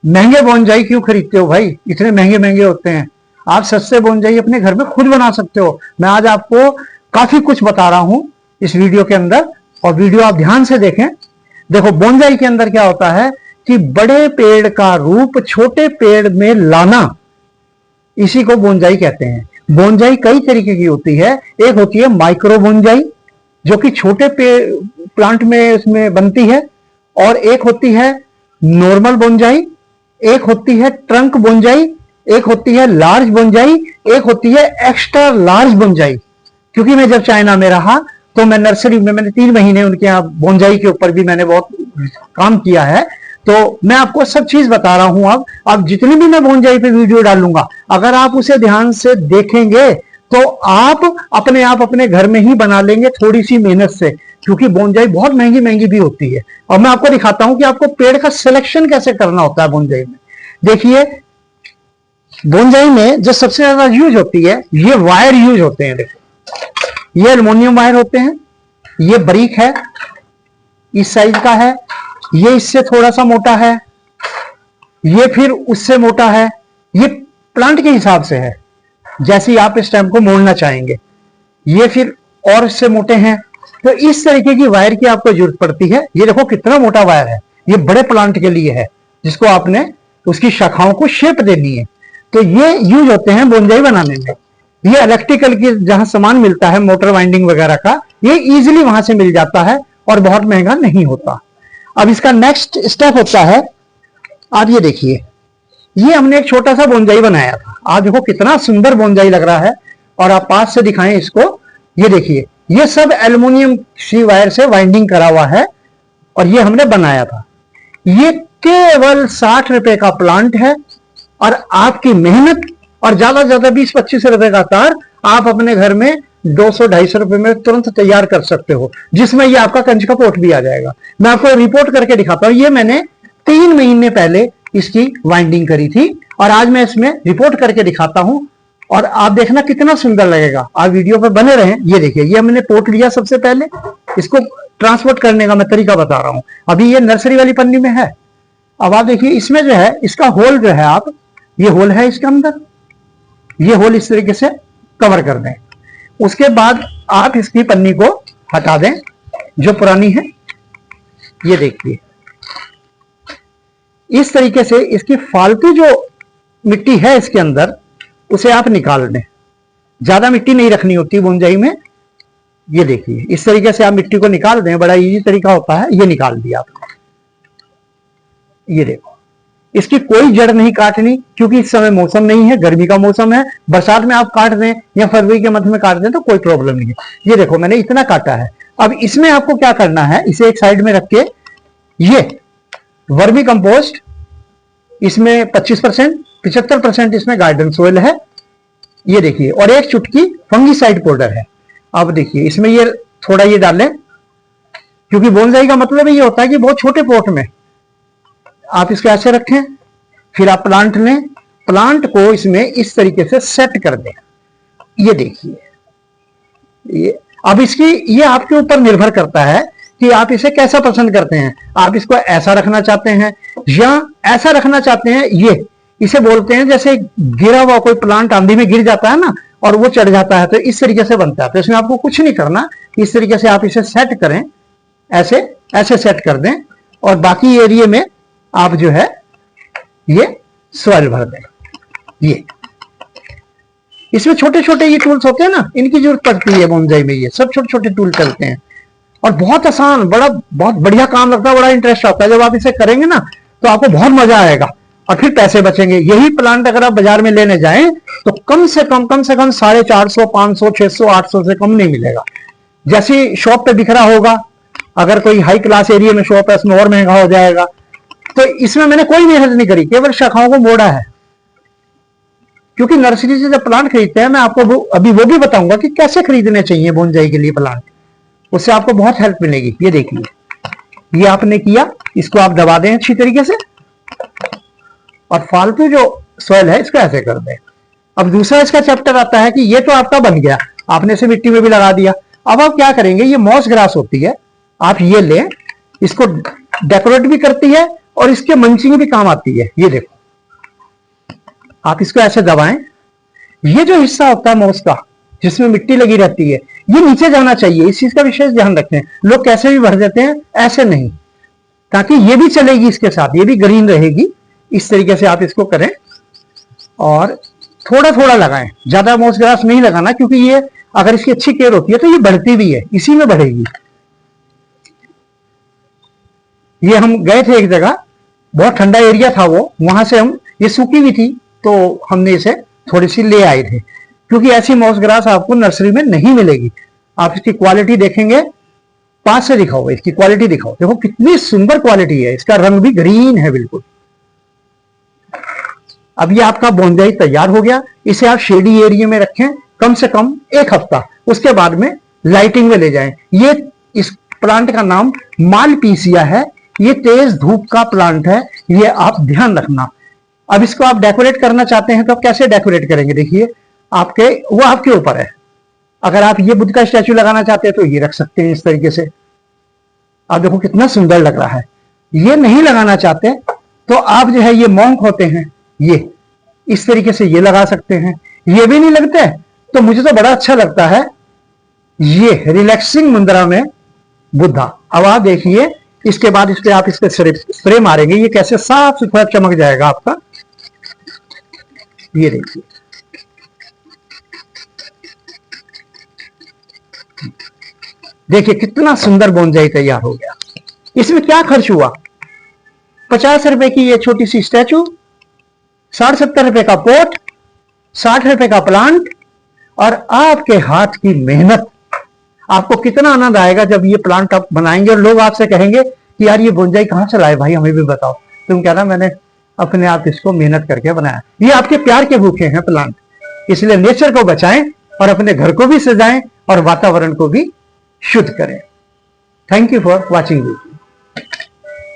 महंगे बोनजाई क्यों खरीदते हो भाई, इतने महंगे महंगे होते हैं। आप सस्ते बोनजाई अपने घर में खुद बना सकते हो। मैं आज आपको काफी कुछ बता रहा हूं इस वीडियो के अंदर, और वीडियो आप ध्यान से देखें। देखो बोनजाई के अंदर क्या होता है कि बड़े पेड़ का रूप छोटे पेड़ में लाना, इसी को बोनजाई कहते हैं। बोनजाई कई तरीके की होती है। एक होती है माइक्रो बोनजाई, जो कि छोटे प्लांट में इसमें बनती है, और एक होती है नॉर्मल बोनजाई, एक होती है ट्रंक बोनजाई, एक होती है लार्ज बोनजाई, एक होती है एक्स्ट्रा लार्ज बोनजाई। क्योंकि मैं जब चाइना में रहा तो मैं नर्सरी में, मैंने 3 महीने उनके यहाँ बोनजाई के ऊपर भी मैंने बहुत काम किया है, तो मैं आपको सब चीज बता रहा हूं। अब जितनी भी मैं बोनजाई पे वीडियो डालूंगा, अगर आप उसे ध्यान से देखेंगे तो आप अपने घर में ही बना लेंगे थोड़ी सी मेहनत से, क्योंकि बोनजाई बहुत महंगी महंगी भी होती है। और मैं आपको दिखाता हूं कि आपको पेड़ का सिलेक्शन कैसे करना होता है बोनजाई में। देखिए बोनजाई में जो सबसे ज्यादा यूज होती है, ये वायर यूज होते हैं। देखो ये एल्युमिनियम वायर होते हैं, ये बारीक है, इस साइज का है, ये इससे थोड़ा सा मोटा है, ये फिर उससे मोटा है। ये प्लांट के हिसाब से है, जैसे आप इस स्टेम को मोड़ना चाहेंगे। ये फिर और इससे मोटे हैं। तो इस तरीके की वायर की आपको जरूरत पड़ती है। ये देखो कितना मोटा वायर है, ये बड़े प्लांट के लिए है, जिसको आपने उसकी शाखाओं को शेप देनी है। तो ये यूज होते हैं बोनजाई बनाने में। ये इलेक्ट्रिकल की जहां सामान मिलता है, मोटर वाइंडिंग वगैरह का, ये इजीली वहां से मिल जाता है और बहुत महंगा नहीं होता। अब इसका नेक्स्ट स्टेप होता है, आप ये देखिए, ये हमने एक छोटा सा बोनजाई बनाया था। आप देखो कितना सुंदर बोनजाई लग रहा है, और आप पास से दिखाएं इसको। ये देखिए, ये सब एल्युमिनियम सी वायर से वाइंडिंग करा हुआ है, और ये हमने बनाया था। ये केवल 60 रुपए का प्लांट है, और आपकी मेहनत, और ज्यादा से ज्यादा 20-25 रुपए का तार आप अपने घर में 200-250 रुपए में तुरंत तैयार कर सकते हो, जिसमें ये आपका कंच का पोट भी आ जाएगा। मैं आपको रिपोर्ट करके दिखाता हूं। ये मैंने 3 महीने पहले इसकी वाइंडिंग करी थी, और आज मैं इसमें रिपोर्ट करके दिखाता हूं, और आप देखना कितना सुंदर लगेगा। आप वीडियो पर बने रहें। ये देखिए, ये हमने पोट लिया सबसे पहले, इसको ट्रांसपोर्ट करने का मैं तरीका बता रहा हूं। अभी ये नर्सरी वाली पन्नी में है। अब आप देखिए, इसमें जो है इसका होल जो है, आप ये होल है इसके अंदर, ये होल इस तरीके से कवर कर दें। उसके बाद आप इसकी पन्नी को हटा दें जो पुरानी है। ये देखिए, इस तरीके से इसकी फालतू जो मिट्टी है इसके अंदर, उसे आप निकाल दें। ज्यादा मिट्टी नहीं रखनी होती बोनजाई में। ये देखिए, इस तरीके से आप मिट्टी को निकाल दें, बड़ा इजी तरीका होता है। ये निकाल दिया आपने। ये देखो, इसकी कोई जड़ नहीं काटनी, क्योंकि इस समय मौसम नहीं है, गर्मी का मौसम है। बरसात में आप काट दें या फरवरी के मध्य में काट दें तो कोई प्रॉब्लम नहीं है। ये देखो, मैंने इतना काटा है। अब इसमें आपको क्या करना है, इसे एक साइड में रख के, ये वर्मी कंपोस्ट इसमें 25%, 75% इसमें गार्डन सोइल है। ये देखिए, और एक चुटकी फंगीसाइड पाउडर है। अब देखिए, इसमें ये थोड़ा ये डालें, क्योंकि बोनजाई का मतलब ये होता है कि बहुत छोटे पॉट में आप इसको ऐसे रखें। फिर आप प्लांट लें, प्लांट को इसमें इस तरीके से सेट कर दें। ये देखिए, ये अब इसकी, ये आपके ऊपर निर्भर करता है कि आप इसे कैसा पसंद करते हैं। आप इसको ऐसा रखना चाहते हैं या ऐसा रखना चाहते हैं। ये इसे बोलते हैं, जैसे गिरा हुआ कोई प्लांट आंधी में गिर जाता है ना, और वो चढ़ जाता है, तो इस तरीके से बनता है। तो इसमें आपको कुछ नहीं करना, इस तरीके से आप इसे सेट करें, ऐसे ऐसे सेट कर दें, और बाकी एरिया में आप जो है ये सॉइल भर दें। ये इसमें छोटे छोटे ये टूल्स होते हैं ना, इनकी जरूरत पड़ती है बोनजाई में। ये सब छोटे छोटे टूल चलते हैं, और बहुत आसान, बहुत बढ़िया काम लगता है, बड़ा इंटरेस्ट आता है। जब आप इसे करेंगे ना तो आपको बहुत मजा आएगा, और फिर पैसे बचेंगे। यही प्लांट अगर आप बाजार में लेने जाएं तो कम से कम 450, 500, 600, 800 से कम नहीं मिलेगा। जैसी शॉप पे दिख रहा होगा, अगर कोई हाई क्लास एरिया में शॉप है, उसमें और महंगा हो जाएगा। तो इसमें मैंने कोई मेहनत नहीं करी, केवल शाखाओं को मोड़ा है। क्योंकि नर्सरी से जब प्लांट खरीदते हैं, मैं आपको अभी वो भी बताऊंगा कि कैसे खरीदने चाहिए बोनजाई के लिए प्लांट, उससे आपको बहुत हेल्प मिलेगी। ये देखिए, ये आपने किया, इसको आप दबा दें अच्छी तरीके से, और फालतू जो सॉइल है इसको ऐसे कर दें। अब दूसरा इसका चैप्टर आता है कि ये तो आपका बन गया, आपने इसे मिट्टी में भी लगा दिया। अब आप क्या करेंगे, ये मॉस ग्रास होती है, आप ये लें, इसको डेकोरेट भी करती है और इसके मंचिंग भी काम आती है। ये देखो, आप इसको ऐसे दबाएं, ये जो हिस्सा होता है माउस का जिसमें मिट्टी लगी रहती है, ये नीचे जाना चाहिए। इस चीज का विशेष ध्यान रखें। लोग कैसे भी भर देते हैं, ऐसे नहीं, ताकि ये भी चलेगी इसके साथ, ये भी ग्रीन रहेगी। इस तरीके से आप इसको करें और थोड़ा थोड़ा लगाएं, ज्यादा मोस ग्रास नहीं लगाना, क्योंकि ये अगर इसकी अच्छी केयर होती है तो ये बढ़ती भी है, इसी में बढ़ेगी। ये हम गए थे एक जगह, बहुत ठंडा एरिया था वो, वहां से हम, ये सूखी हुई थी तो हमने इसे थोड़ी सी ले आए थे, क्योंकि ऐसी मॉस ग्रास आपको नर्सरी में नहीं मिलेगी। आप इसकी क्वालिटी देखेंगे, पास से दिखाओ, इसकी क्वालिटी दिखाओ, देखो कितनी सुंदर क्वालिटी है, इसका रंग भी ग्रीन है बिल्कुल। अब ये आपका बोनजाई तैयार हो गया। इसे आप शेडी एरिया में रखें कम से कम 1 हफ्ता, उसके बाद में लाइटिंग में ले जाएं। ये इस प्लांट का नाम मालपीसिया है, ये तेज धूप का प्लांट है, ये आप ध्यान रखना। अब इसको आप डेकोरेट करना चाहते हैं तो आप कैसे डेकोरेट करेंगे, देखिए वो आपके ऊपर है। अगर आप ये बुद्ध का स्टैचू लगाना चाहते हैं तो ये रख सकते हैं इस तरीके से। आप देखो कितना सुंदर लग रहा है। ये नहीं लगाना चाहते तो आप जो है, ये मॉन्क होते हैं, ये इस तरीके से ये लगा सकते हैं। ये भी नहीं लगते तो मुझे तो बड़ा अच्छा लगता है ये रिलैक्सिंग मुद्रा में बुद्धा। अब आप देखिए, इसके बाद इस पे आप इसके स्प्रे मारेंगे, ये कैसे साफ सुथरा चमक जाएगा आपका। ये देखिए, देखिए कितना सुंदर बोनजाई तैयार हो गया। इसमें क्या खर्च हुआ, 50 रुपए की ये छोटी सी स्टैचू, 60-70 रुपए का पोट, 60 रुपए का प्लांट, और आपके हाथ की मेहनत। आपको कितना आनंद आएगा जब ये प्लांट आप बनाएंगे और लोग आपसे कहेंगे कि यार ये बोनजाई कहां से लाए भाई, हमें भी बताओ। तुम कहना मैंने अपने आप इसको मेहनत करके बनाया। ये आपके प्यार के भूखे हैं प्लांट, इसलिए नेचर को बचाएं और अपने घर को भी सजाएं और वातावरण को भी शुद्ध करें। Thank you for watching video.